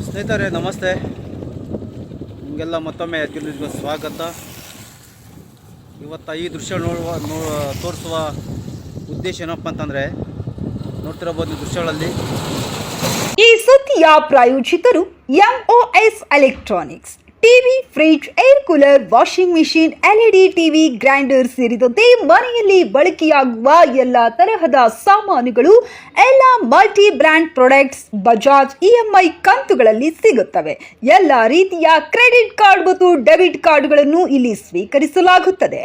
ಸ್ನೇಹಿತರೆ ನಮಸ್ತೆ, ನಿಮಗೆಲ್ಲ ಮತ್ತೊಮ್ಮೆ ನ್ಯೂಸ್ಗೆ ಸ್ವಾಗತ. ಇವತ್ತು ಈ ದೃಶ್ಯ ತೋರಿಸುವ ಉದ್ದೇಶ ಏನಪ್ಪ ಅಂತಂದರೆ, ನೋಡ್ತಿರಬಹುದು ದೃಶ್ಯಗಳಲ್ಲಿ. ಈ ಸುದ್ದಿಯ ಪ್ರಾಯೋಜಕರು MOS electronics. TV, fridge, air cooler, washing machine, LED TV, grinder ಸೇರಿದಂತೆ ಮನೆಯಲ್ಲಿ ಬಳಕೆಯಾಗುವ ಎಲ್ಲ ತರಹದ ಸಾಮಾನುಗಳು, ಎಲ್ಲ multi brand products Bajaj EMI ಕಂತುಗಳಲ್ಲಿ ಸಿಗುತ್ತವೆ. ಎಲ್ಲ ರೀತಿಯ ಕ್ರೆಡಿಟ್ ಕಾರ್ಡ್ ಮತ್ತು ಡೆಬಿಟ್ ಕಾರ್ಡ್ಗಳನ್ನು ಇಲ್ಲಿ ಸ್ವೀಕರಿಸಲಾಗುತ್ತದೆ.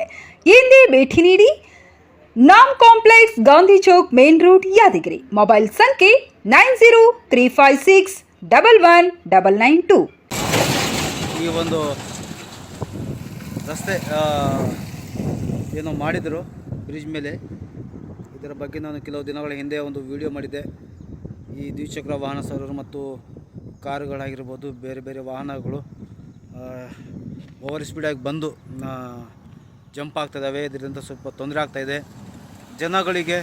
ಹಿಂದೆ ಭೇಟಿ ನೀಡಿ. ನಾಮ್ complex, Gandhi Chowk, main road, Yadgiri. Mobile ಸಂಖ್ಯೆ 9035611992. ಈ ಒಂದು ರಸ್ತೆ ಏನೋ ಮಾಡಿದರು ಬ್ರಿಡ್ಜ್ ಮೇಲೆ, ಇದರ ಬಗ್ಗೆ ನಾನು ಕೆಲವು ದಿನಗಳ ಹಿಂದೆ ಒಂದು ವಿಡಿಯೋ ಮಾಡಿದ್ದೆ. ಈ ದ್ವಿಚಕ್ರ ವಾಹನ ಸವಾರರು ಮತ್ತು ಕಾರುಗಳಾಗಿರ್ಬೋದು, ಬೇರೆ ಬೇರೆ ವಾಹನಗಳು ಓವರ್ ಸ್ಪೀಡಾಗಿ ಬಂದು ಜಂಪ್ ಆಗ್ತಾಯಿದ್ದಾವೆ. ಇದರಿಂದ ಸ್ವಲ್ಪ ತೊಂದರೆ ಆಗ್ತಾಯಿದೆ ಜನಗಳಿಗೆ,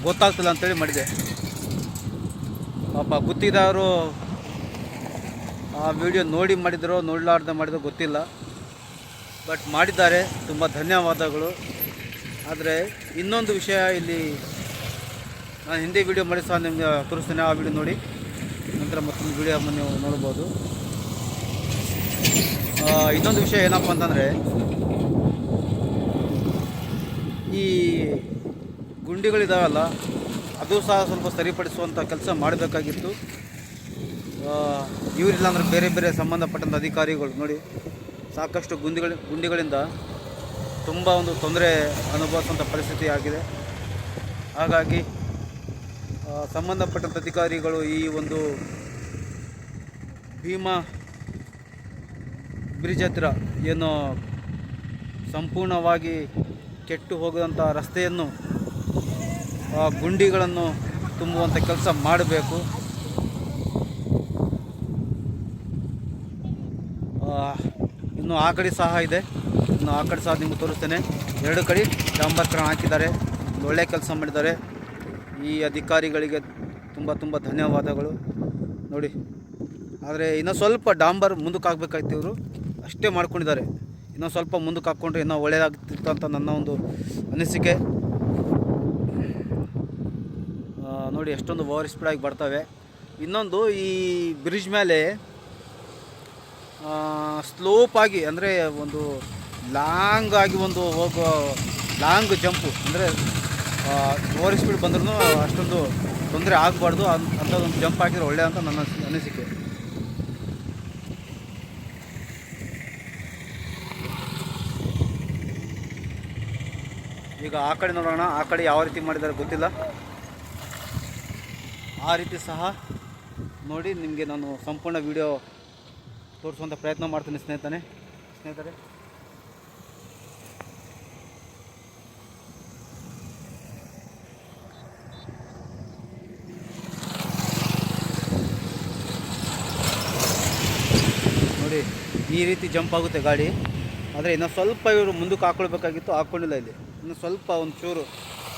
ಗೊತ್ತಾಗ್ತಿಲ್ಲ ಅಂತೇಳಿ ಮಾಡಿದೆ. ಪಾಪ ಗೊತ್ತಿದ್ದವರು ಆ ವಿಡಿಯೋ ನೋಡಿ ಮಾಡಿದರೋ ನೋಡಲಾರ್ದೆ ಮಾಡಿದರೋ ಗೊತ್ತಿಲ್ಲ, ಬಟ್ ಮಾಡಿದ್ದಾರೆ. ತುಂಬ ಧನ್ಯವಾದಗಳು. ಆದರೆ ಇನ್ನೊಂದು ವಿಷಯ ಇಲ್ಲಿ ನಾನು ಹಿಂದೆ ವಿಡಿಯೋ ಮಾಡಿ ಸಹ ನಿಮಗೆ ತೋರಿಸ್ತೇನೆ. ಆ ವಿಡಿಯೋ ನೋಡಿ ನಂತರ ಮತ್ತೊಂದು ವಿಡಿಯೋ ನೀವು ನೋಡ್ಬೋದು. ಇನ್ನೊಂದು ವಿಷಯ ಏನಪ್ಪ ಅಂತಂದರೆ, ಈ ಗುಂಡಿಗಳಿದಾವಲ್ಲ, ಅದು ಸಹ ಸ್ವಲ್ಪ ಸರಿಪಡಿಸುವಂಥ ಕೆಲಸ ಮಾಡಬೇಕಾಗಿತ್ತು. ಇವರಿಲ್ಲ ಅಂದರೆ ಬೇರೆ ಬೇರೆ ಸಂಬಂಧಪಟ್ಟಂಥ ಅಧಿಕಾರಿಗಳು ನೋಡಿ, ಸಾಕಷ್ಟು ಗುಂಡಿಗಳಿಂದ ತುಂಬ ಒಂದು ತೊಂದರೆ ಅನುಭವಿಸುವಂಥ ಪರಿಸ್ಥಿತಿ ಆಗಿದೆ. ಹಾಗಾಗಿ ಸಂಬಂಧಪಟ್ಟಂಥ ಅಧಿಕಾರಿಗಳು ಈ ಒಂದು ಭೀಮಾ ಬ್ರಿಡ್ಜ್ ಹತ್ತಿರ ಏನು ಸಂಪೂರ್ಣವಾಗಿ ಕೆಟ್ಟು ಹೋಗುವಂಥ ರಸ್ತೆಯನ್ನು, ಗುಂಡಿಗಳನ್ನು ತುಂಬುವಂಥ ಕೆಲಸ ಮಾಡಬೇಕು. ಇನ್ನು ಆ ಕಡೆ ಸಹ ಇದೆ, ಇನ್ನು ಆ ಕಡೆ ಸಹ ನಿಮಗೆ ತೋರಿಸ್ತೇನೆ. ಎರಡು ಕಡೆ ಡಾಂಬರ್ಕರಣ ಹಾಕಿದ್ದಾರೆ, ಒಳ್ಳೆಯ ಕೆಲಸ ಮಾಡಿದ್ದಾರೆ. ಈ ಅಧಿಕಾರಿಗಳಿಗೆ ತುಂಬ ತುಂಬ ಧನ್ಯವಾದಗಳು ನೋಡಿ. ಆದರೆ ಇನ್ನೂ ಸ್ವಲ್ಪ ಡಾಂಬರ್ ಮುಂದಕ್ಕೆ ಹಾಕಬೇಕಾಯ್ತು, ಇವರು ಅಷ್ಟೇ ಮಾಡ್ಕೊಂಡಿದ್ದಾರೆ. ಇನ್ನೂ ಸ್ವಲ್ಪ ಮುಂದಕ್ಕೆ ಹಾಕ್ಕೊಂಡ್ರೆ ಇನ್ನೂ ಒಳ್ಳೆಯದಾಗ್ತಿತ್ತು ಅಂತ ನನ್ನ ಒಂದು ಅನಿಸಿಕೆ. ನೋಡಿ ಎಷ್ಟೊಂದು ಓವರ್ ಸ್ಪೀಡಾಗಿ ಬರ್ತವೆ. ಇನ್ನೊಂದು, ಈ ಬ್ರಿಡ್ಜ್ ಮೇಲೆ ಸ್ಲೋಪಾಗಿ ಅಂದರೆ ಒಂದು ಲಾಂಗ್ ಆಗಿ ಒಂದು ಹೋಗೋ ಲಾಂಗ್ ಜಂಪು, ಅಂದರೆ ಓವರ್ ಸ್ಪೀಡ್ ಬಂದ್ರೂ ಅಷ್ಟೊಂದು ತೊಂದರೆ ಆಗಬಾರ್ದು ಅಂಥದ್ದೊಂದು ಜಂಪ್ ಹಾಕಿದ್ರೆ ಒಳ್ಳೆಯ ಅಂತ ನನ್ನ ಅನಿಸಿಕೆ. ಈಗ ಆ ಕಡೆ ನೋಡೋಣ, ಆ ಕಡೆ ಯಾವ ರೀತಿ ಮಾಡಿದ್ದಾರೆ ಗೊತ್ತಿಲ್ಲ. ಆ ರೀತಿ ಸಹ ನೋಡಿ ನಿಮಗೆ ನಾನು ಸಂಪೂರ್ಣ ವಿಡಿಯೋ ತೋರಿಸುವಂಥ ಪ್ರಯತ್ನ ಮಾಡ್ತೀನಿ ಸ್ನೇಹಿತರೆ. ನೋಡಿ ಈ ರೀತಿ ಜಂಪ್ ಆಗುತ್ತೆ ಗಾಡಿ. ಆದರೆ ಇನ್ನೂ ಸ್ವಲ್ಪ ಇವರು ಮುಂದಕ್ಕೆ ಹಾಕ್ಕೊಳ್ಬೇಕಾಗಿತ್ತು, ಹಾಕ್ಕೊಂಡಿಲ್ಲ. ಇಲ್ಲಿ ಇನ್ನು ಸ್ವಲ್ಪ ಒಂದು ಚೂರು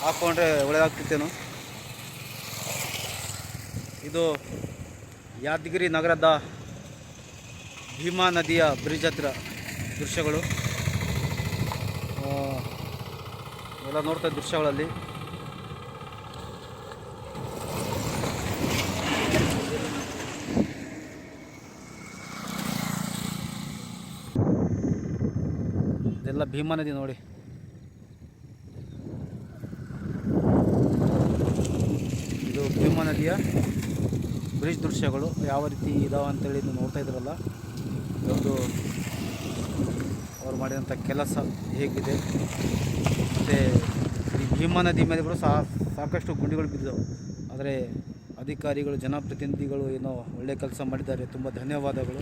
ಹಾಕ್ಕೊಂಡ್ರೆ ಒಳ್ಳೆಯದಾಗ್ತಿತ್ತೇನೋ. ಇದು ಯಾದಗಿರಿ ನಗರದ ಭೀಮಾ ನದಿಯ ಬ್ರಿಡ್ಜ್ ಹತ್ತಿರ ದೃಶ್ಯಗಳು ಎಲ್ಲ ನೋಡ್ತಾ ದೃಶ್ಯಗಳಲ್ಲಿ. ಇದೆಲ್ಲ ಭೀಮಾ ನದಿ ನೋಡಿ. ಇದು ಭೀಮಾ ನದಿಯ ಬ್ರಿಡ್ಜ್ ದೃಶ್ಯಗಳು ಯಾವ ರೀತಿ ಇದಾವೆ ಅಂತೇಳಿ ನೀವು ನೋಡ್ತಾ ಇದ್ರಲ್ಲ. ಒಂದು ಅವ್ರು ಮಾಡಿದಂಥ ಕೆಲಸ ಹೇಗಿದೆ. ಮತ್ತು ಈ ಭೀಮಾ ನದಿ ಮೇಲೆ ಕೂಡ ಸಾಕಷ್ಟು ಗುಂಡಿಗಳು ಬಿದ್ದಿದ್ದಾವೆ. ಆದರೆ ಅಧಿಕಾರಿಗಳು, ಜನಪ್ರತಿನಿಧಿಗಳು ಏನೋ ಒಳ್ಳೆಯ ಕೆಲಸ ಮಾಡಿದ್ದಾರೆ. ತುಂಬ ಧನ್ಯವಾದಗಳು.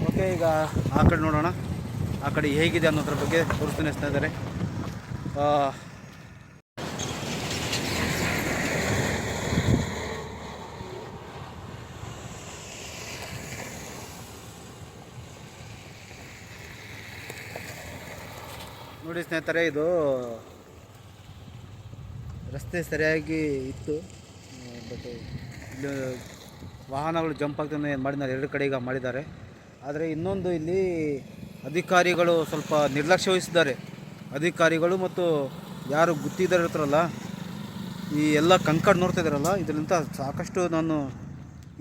ಓಕೆ, ಈಗ ಆ ಕಡೆ ನೋಡೋಣ. ಆ ಕಡೆ ಹೇಗಿದೆ ಅನ್ನೋದ್ರ ಬಗ್ಗೆ ತೋರಿಸ್ತಾನೆ ಸ್ನೇಹಿತರೆ. ನೋಡಿ ಸ್ನೇಹಿತರೆ, ಇದು ರಸ್ತೆ ಸರಿಯಾಗಿ ಇತ್ತು, ಬಟ್ ಇಲ್ಲಿ ವಾಹನಗಳು ಜಂಪ್ ಆಗ್ತಾನೆ ಮಾಡಿದ್ದಾರೆ, ಎರಡು ಕಡೆ ಈಗ ಮಾಡಿದ್ದಾರೆ. ಆದರೆ ಇನ್ನೊಂದು ಇಲ್ಲಿ ಅಧಿಕಾರಿಗಳು ಸ್ವಲ್ಪ ನಿರ್ಲಕ್ಷ್ಯ ವಹಿಸಿದ್ದಾರೆ. ಅಧಿಕಾರಿಗಳು ಮತ್ತು ಯಾರು ಗುತ್ತಿದಾರ ಇರ್ತಾರಲ್ಲ, ಈ ಎಲ್ಲ ಕಂಕಡ್ ನೋಡ್ತಾ ಇದ್ದಾರಲ್ಲ, ಇದರಿಂದ ಸಾಕಷ್ಟು ನಾನು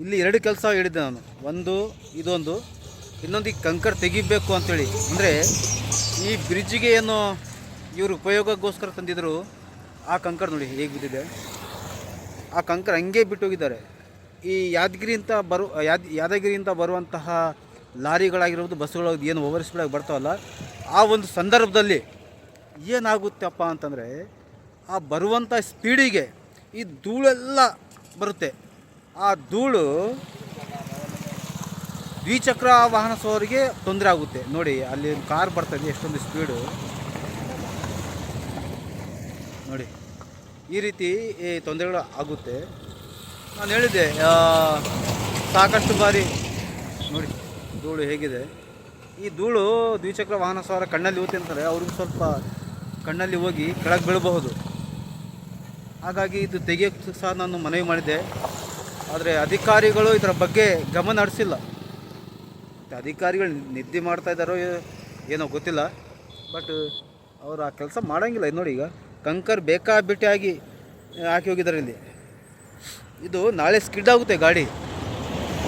ಇಲ್ಲಿ ಎರಡು ಕೆಲಸ ಹೇಳಿದ್ದೆ ನಾನು. ಒಂದು ಇದೊಂದು, ಇನ್ನೊಂದು ಈ ಕಂಕರ್ ತೆಗಿಬೇಕು ಅಂಥೇಳಿ. ಅಂದರೆ ಈ ಬ್ರಿಡ್ಜಿಗೆ ಏನು ಇವರು ಉಪಯೋಗಕ್ಕೋಸ್ಕರ ತಂದಿದ್ದರು, ಆ ಕಂಕರ್ ನೋಡಿ ಹೇಗೆ ಬಿದ್ದಿದೆ. ಆ ಕಂಕರ್ ಹಂಗೆ ಬಿಟ್ಟು ಹೋಗಿದ್ದಾರೆ. ಈ ಯಾದಗಿರಿಯಿಂದ ಬರುವಂತಹ ಲಾರಿಗಳಾಗಿರ್ಬೋದು, ಬಸ್ಸುಗಳು ಏನು ಓವರ್ ಸ್ಪೀಡಾಗಿ ಬರ್ತಾವಲ್ಲ, ಆ ಒಂದು ಸಂದರ್ಭದಲ್ಲಿ ಏನಾಗುತ್ತಪ್ಪ ಅಂತಂದರೆ ಆ ಬರುವಂಥ ಸ್ಪೀಡಿಗೆ ಈ ಧೂಳೆಲ್ಲ ಬರುತ್ತೆ. ಆ ಧೂಳು ದ್ವಿಚಕ್ರ ವಾಹನ ಸವಾರಿಗೆ ತೊಂದರೆ ಆಗುತ್ತೆ. ನೋಡಿ ಅಲ್ಲಿ ಕಾರ್ ಬರ್ತಾಯಿದೆ, ಎಷ್ಟೊಂದು ಸ್ಪೀಡು ನೋಡಿ. ಈ ರೀತಿ ತೊಂದರೆಗಳು ಆಗುತ್ತೆ. ನಾನು ಹೇಳಿದ್ದೆ ಸಾಕಷ್ಟು ಬಾರಿ. ನೋಡಿ ಧೂಳು ಹೇಗಿದೆ. ಈ ಧೂಳು ದ್ವಿಚಕ್ರ ವಾಹನ ಸವಾರ ಕಣ್ಣಲ್ಲಿ ಊತಿ ಅಂತಾರೆ, ಅವ್ರಿಗೂ ಸ್ವಲ್ಪ ಕಣ್ಣಲ್ಲಿ ಹೋಗಿ ಕೆಳಗೆ ಬೀಳಬಹುದು. ಹಾಗಾಗಿ ಇದು ತೆಗೆಯೋಕ್ಕೆ ಸಹ ನಾನು ಮನವಿ ಮಾಡಿದ್ದೆ. ಆದರೆ ಅಧಿಕಾರಿಗಳು ಇದರ ಬಗ್ಗೆ ಗಮನ ಹರಿಸಿಲ್ಲ. ಅಧಿಕಾರಿಗಳು ನಿದ್ದೆ ಮಾಡ್ತಾ ಇದ್ದಾರೋ ಏನೋ ಗೊತ್ತಿಲ್ಲ, ಬಟ್ ಅವರು ಆ ಕೆಲಸ ಮಾಡೋಂಗಿಲ್ಲ. ಇದು ನೋಡಿ, ಈಗ ಕಂಕರ್ ಬೇಕಾಬಿಟ್ಟಿಯಾಗಿ ಹಾಕಿ ಹೋಗಿದ್ದಾರೆ ಇಲ್ಲಿ. ಇದು ನಾಳೆ ಸ್ಕಿಡ್ ಆಗುತ್ತೆ ಗಾಡಿ.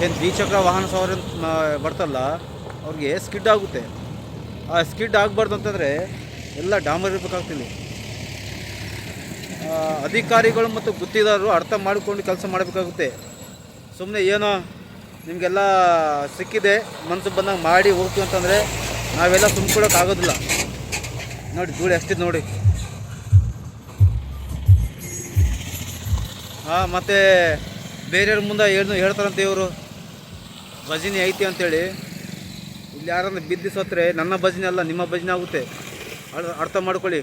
ಏನು ದ್ವಿಚಕ್ರ ವಾಹನ ಸವಾರ ಬರ್ತಲ್ಲ, ಅವ್ರಿಗೆ ಸ್ಕಿಡ್ ಆಗುತ್ತೆ. ಆ ಸ್ಕಿಡ್ ಆಗಬಾರ್ದು ಅಂತಂದರೆ ಎಲ್ಲ ಡಾಂಬರ್ ಇರಬೇಕಾಗ್ತಿಲ್ಲ. ಅಧಿಕಾರಿಗಳು ಮತ್ತು ಗುತ್ತಿದಾರರು ಅರ್ಥ ಮಾಡಿಕೊಂಡು ಕೆಲಸ ಮಾಡಬೇಕಾಗುತ್ತೆ. ಸುಮ್ಮನೆ ಏನೋ ನಿಮಗೆಲ್ಲ ಸಿಕ್ಕಿದೆ ಮನಸ್ಸು ಬಂದಂಗೆ ಮಾಡಿ ಹೋಗ್ತೀವಿ ಅಂತಂದರೆ ನಾವೆಲ್ಲ ತುಂಬಿಕೊಳ್ಳೋಕ್ಕಾಗೋದಿಲ್ಲ. ನೋಡಿ ಧೂಳು ಎಷ್ಟಿದೆ ನೋಡಿ. ಮತ್ತು ಬೇರೆಯವ್ರ ಮುಂದೆ ಏನು ಹೇಳ್ತಾರಂತೆ ಇವರು, ಭಜನೆ ಐತಿ ಅಂಥೇಳಿ. ಇಲ್ಲಿ ಯಾರನ್ನ ಬಿದ್ದು ಸತ್ತರೆ ನನ್ನ ಭಜನೆ ಅಲ್ಲ, ನಿಮ್ಮ ಭಜನೆ ಆಗುತ್ತೆ. ಅರ್ಥ ಮಾಡ್ಕೊಳ್ಳಿ.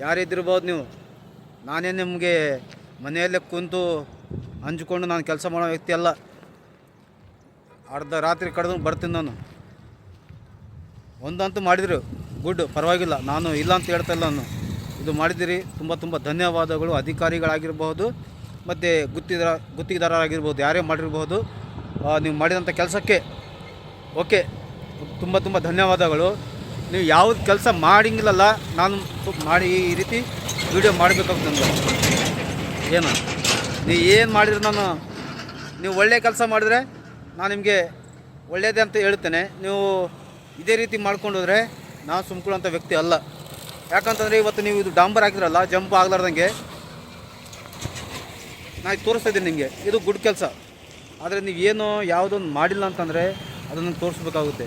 ಯಾರಿದ್ದಿರ್ಬೋದು ನೀವು. ನಾನೇ ನಿಮಗೆ ಮನೆಯಲ್ಲೇ ಕುಂತು ಹಂಚ್ಕೊಂಡು ನಾನು ಕೆಲಸ ಮಾಡೋ ವ್ಯಕ್ತಿ ಅಲ್ಲ. ಅರ್ಧ ರಾತ್ರಿ ಕಡ್ದು ಬರ್ತೀನಿ ನಾನು. ಒಂದಂತೂ ಮಾಡಿದ್ರು ಗುಡ್, ಪರವಾಗಿಲ್ಲ, ನಾನು ಇಲ್ಲ ಅಂತ ಹೇಳ್ತಾ ಇಲ್ಲ. ನಾನು ಇದು ಮಾಡಿದ್ದೀರಿ, ತುಂಬ ಧನ್ಯವಾದಗಳು. ಅಧಿಕಾರಿಗಳಾಗಿರ್ಬೋದು ಮತ್ತು ಗುತ್ತಿಗೆದಾರರಾಗಿರ್ಬೋದು, ಯಾರೇ ಮಾಡಿರ್ಬೋದು, ನೀವು ಮಾಡಿದಂಥ ಕೆಲಸಕ್ಕೆ ಓಕೆ, ತುಂಬ ಧನ್ಯವಾದಗಳು. ನೀವು ಯಾವುದು ಕೆಲಸ ಮಾಡಿಂಗಿಲ್ಲಲ್ಲ, ನಾನು ಮಾಡಿ ಈ ರೀತಿ ವಿಡಿಯೋ ಮಾಡಬೇಕಾಗುತ್ತೆ ನನಗೆ. ಏನು ನೀವು ಏನು ಮಾಡಿದ್ರೆ ನೀವು ಒಳ್ಳೆಯ ಕೆಲಸ ಮಾಡಿದ್ರೆ ನಾನು ನಿಮಗೆ ಒಳ್ಳೆಯದೇ ಅಂತ ಹೇಳ್ತೇನೆ. ನೀವು ಇದೇ ರೀತಿ ಮಾಡ್ಕೊಂಡು ಹೋದರೆ ನಾನು ಸುಮ್ಕೊಳ್ಳೋಂಥ ವ್ಯಕ್ತಿ ಅಲ್ಲ. ಯಾಕಂತಂದರೆ ಇವತ್ತು ನೀವು ಇದು ಡಾಂಬರ್ ಹಾಕಿದ್ರಲ್ಲ, ಜಂಪ್ ಆಗ್ಲಾರ್ದಂಗೆ ನಾನು ತೋರಿಸ್ತಾ ಇದ್ದೀನಿ ನಿಮಗೆ. ಇದು ಗುಡ್ ಕೆಲಸ. ಆದರೆ ನೀವು ಏನೋ ಯಾವುದೊಂದು ಮಾಡಿಲ್ಲ ಅಂತಂದರೆ ಅದನ್ನು ತೋರಿಸ್ಬೇಕಾಗುತ್ತೆ.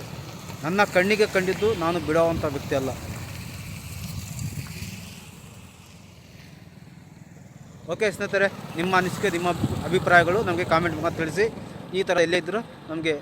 ನನ್ನ ಕಣ್ಣಿಗೆ ಕಂಡಿದ್ದು ನಾನು ಬಿಡೋವಂಥ ವ್ಯಕ್ತಿ ಅಲ್ಲ. ಓಕೆ ಸ್ನೇಹಿತರೆ, ನಿಮ್ಮ ಅನಿಸಿಕೆ, ನಿಮ್ಮ ಅಭಿಪ್ರಾಯಗಳು ನಮಗೆ ಕಾಮೆಂಟ್ ಮೂಲಕ ತಿಳಿಸಿ. ಈ ಥರ ಎಲ್ಲೇ ಇದ್ದರೂ ನಮಗೆ